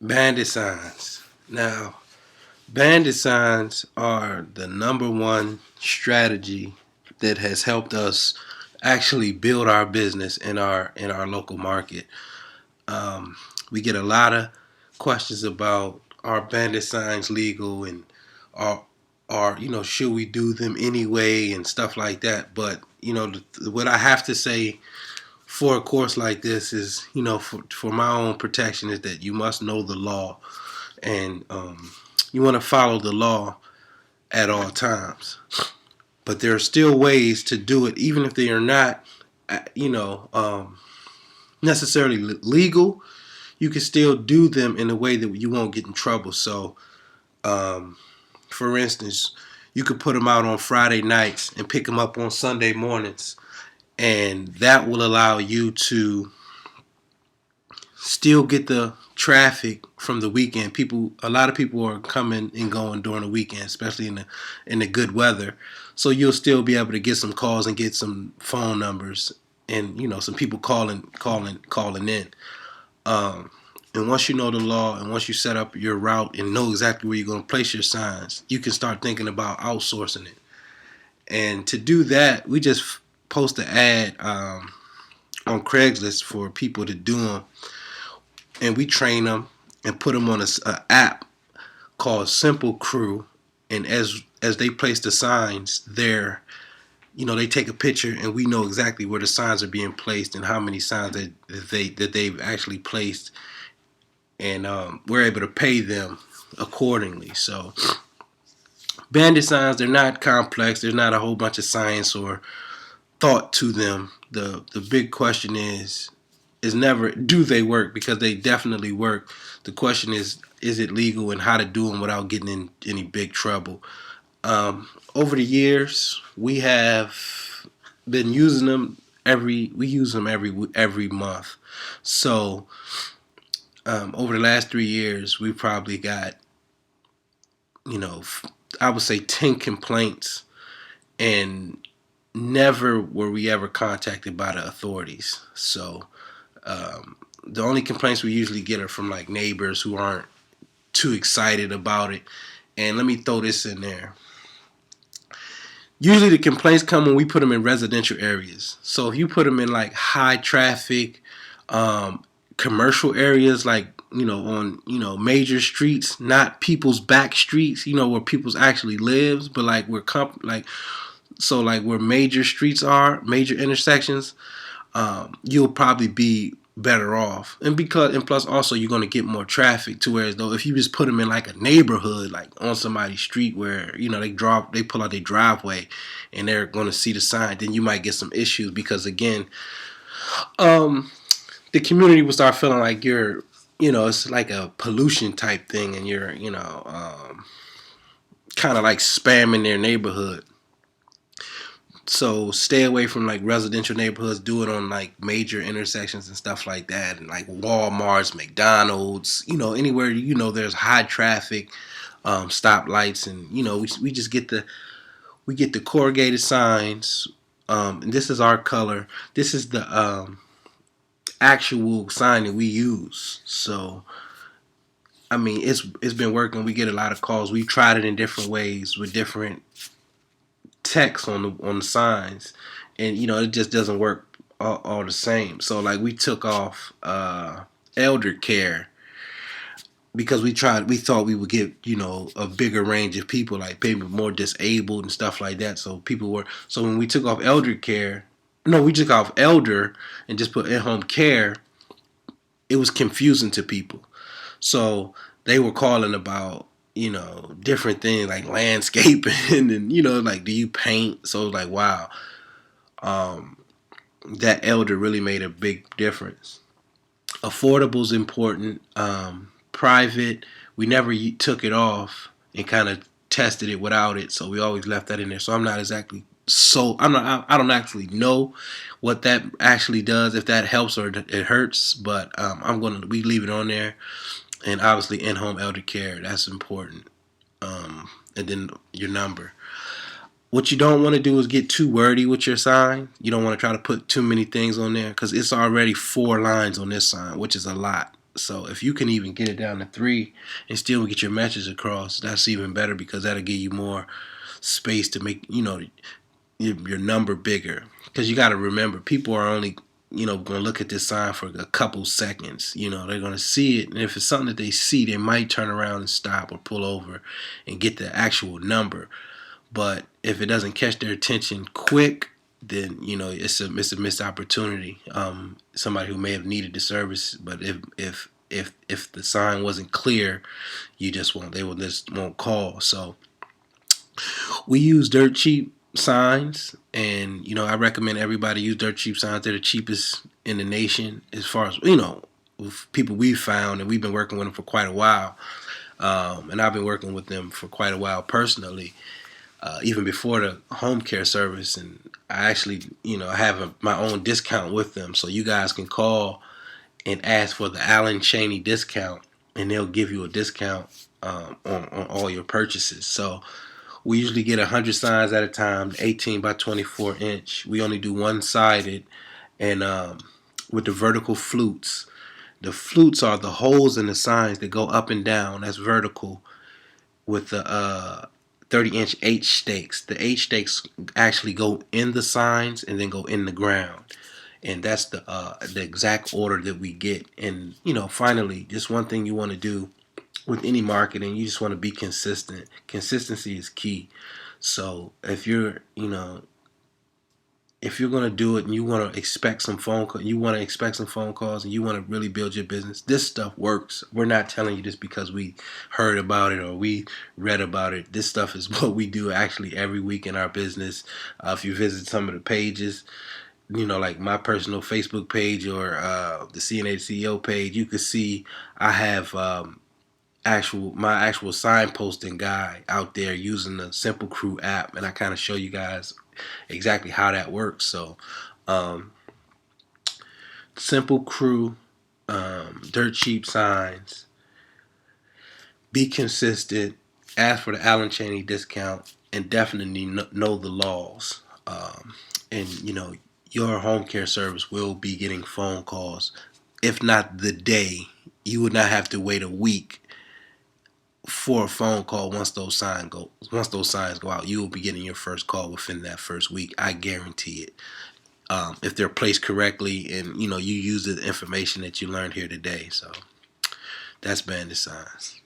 Bandit Signs. Now, Bandit Signs are the number one strategy that has helped us actually build our business in our local market. Um, we get a lot of questions about are bandit signs legal and are should we do them anyway and stuff like that. But what I have to say for a course like this is for my own protection is that you must know the law and you want to follow the law at all times. But there are still ways to do it, even if they are not, you know, um, necessarily legal. You can still do them in a way that you won't get in trouble. So, um, for instance, you could put them out on Friday nights and pick them up on Sunday mornings, and that will allow you to still get the traffic from the weekend. A lot of people are coming and going during the weekend, especially in the good weather. So you'll still be able to get some calls and get some phone numbers, and some people calling in. Um, and once you know the law, and once you set up your route and know exactly where you're going to place your signs, you can start thinking about outsourcing it. And to do that, we just post an ad on Craigslist for people to do them, and we train them and put them on a app called Simple Crew. And as they place the signs there, they take a picture, and we know exactly where the signs are being placed and how many signs that they've actually placed, and we're able to pay them accordingly. So bandit signs, they're not complex. There's not a whole bunch of science or thought to them. The big question is never do they work, because they definitely work. The question is it legal, and how to do them without getting in any big trouble. Over the years, we have been using them we use them every month. So over the last 3 years, we probably got I would say 10 complaints, and never were we ever contacted by the authorities. So the only complaints we usually get are from like neighbors who aren't too excited about it. And let me throw this in there. Usually the complaints come when we put them in residential areas. So if you put them in like high traffic, commercial areas, like on major streets, not people's back streets, where people's actually lives, but like where major streets are, major intersections, you'll probably be better off. And plus also you're going to get more traffic, to whereas though if you just put them in like a neighborhood, like on somebody's street where they pull out their driveway and they're going to see the sign, then you might get some issues, because again, the community will start feeling like you're it's like a pollution type thing, and you're kind of like spamming their neighborhood. So stay away from like residential neighborhoods. Do it on like major intersections and stuff like that, and like Walmarts, McDonald's, anywhere there's high traffic, stoplights, and we just get the corrugated signs. And this is our color. This is the actual sign that we use. So I mean, it's been working. We get a lot of calls. We've tried it in different ways with different text on the signs, and it just doesn't work all the same. So like we took off elder care, because we thought we would get a bigger range of people, like people more disabled and stuff like that. So when we took off elder care, no, we took off elder and just put in-home care, it was confusing to people. So they were calling about different things like landscaping and like, do you paint? So like, wow, that elder really made a big difference. Affordable is important. Private, we never took it off and kind of tested it without it, so we always left that in there. So I don't actually know what that actually does, if that helps or it hurts, but we leave it on there. And obviously in-home elder care, that's important. And then your number. What you don't want to do is get too wordy with your sign. You don't want to try to put too many things on there, because it's already 4 lines on this sign, which is a lot. So if you can even get it down to 3 and still get your message across, that's even better because that'll give you more space to make your number bigger. Because you got to remember, people are only going to look at this sign for a couple seconds. They're going to see it, and if it's something that they see, they might turn around and stop or pull over and get the actual number. But if it doesn't catch their attention quick, then it's a missed opportunity. Somebody who may have needed the service, but if the sign wasn't clear, they will just won't call. So we use dirt cheap signs, and I recommend everybody use dirt cheap signs. They're the cheapest in the nation as far as people we've found, and we've been working with them for quite a while. And I've been working with them for quite a while personally, even before the home care service. And I actually, I have my own discount with them, so you guys can call and ask for the Allenchaneydotcom discount, and they'll give you a discount on all your purchases. So we usually get 100 signs at a time, 18 by 24 inch. We only do one-sided, and with the vertical flutes. The flutes are the holes in the signs that go up and down. That's vertical with the 30-inch H stakes. The H stakes actually go in the signs and then go in the ground. And that's the exact order that we get. And, finally, just one thing you want to do with any marketing, you just want to be consistent. Consistency is key. So if you're going to do it and you want to expect some phone calls, and you want to really build your business, this stuff works. We're not telling you this because we heard about it or we read about it. This stuff is what we do actually every week in our business. If you visit some of the pages, like my personal Facebook page or the CNA CEO page, you can see I have my actual signposting guy out there using the Simple Crew app, and I kind of show you guys exactly how that works. So Simple Crew, dirt cheap signs, be consistent, ask for the Allen Chaney discount, and definitely know the laws. And your home care service will be getting phone calls, if not the day. You would not have to wait a week for a phone call. Once those signs go out, you will be getting your first call within that first week. I guarantee it. If they're placed correctly, and you use the information that you learned here today. So that's Bandit Signs.